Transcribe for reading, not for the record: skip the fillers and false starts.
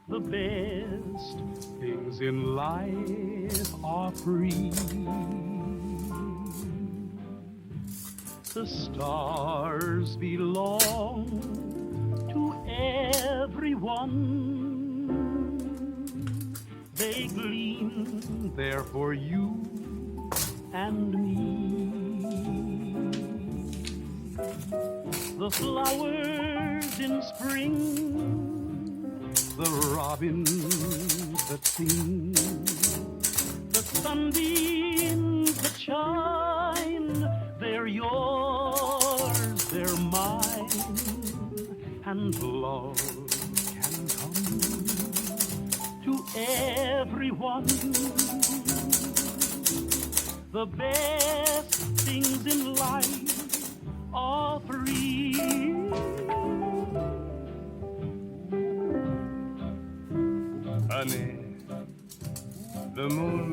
The best things in life are free. The stars belong to everyone. They gleam there for you and me. The flowers in spring, the robins that sing, the sunbeams that shine, they're yours, they're mine, and love can come to everyone. The best things in life are free. Honey, the moon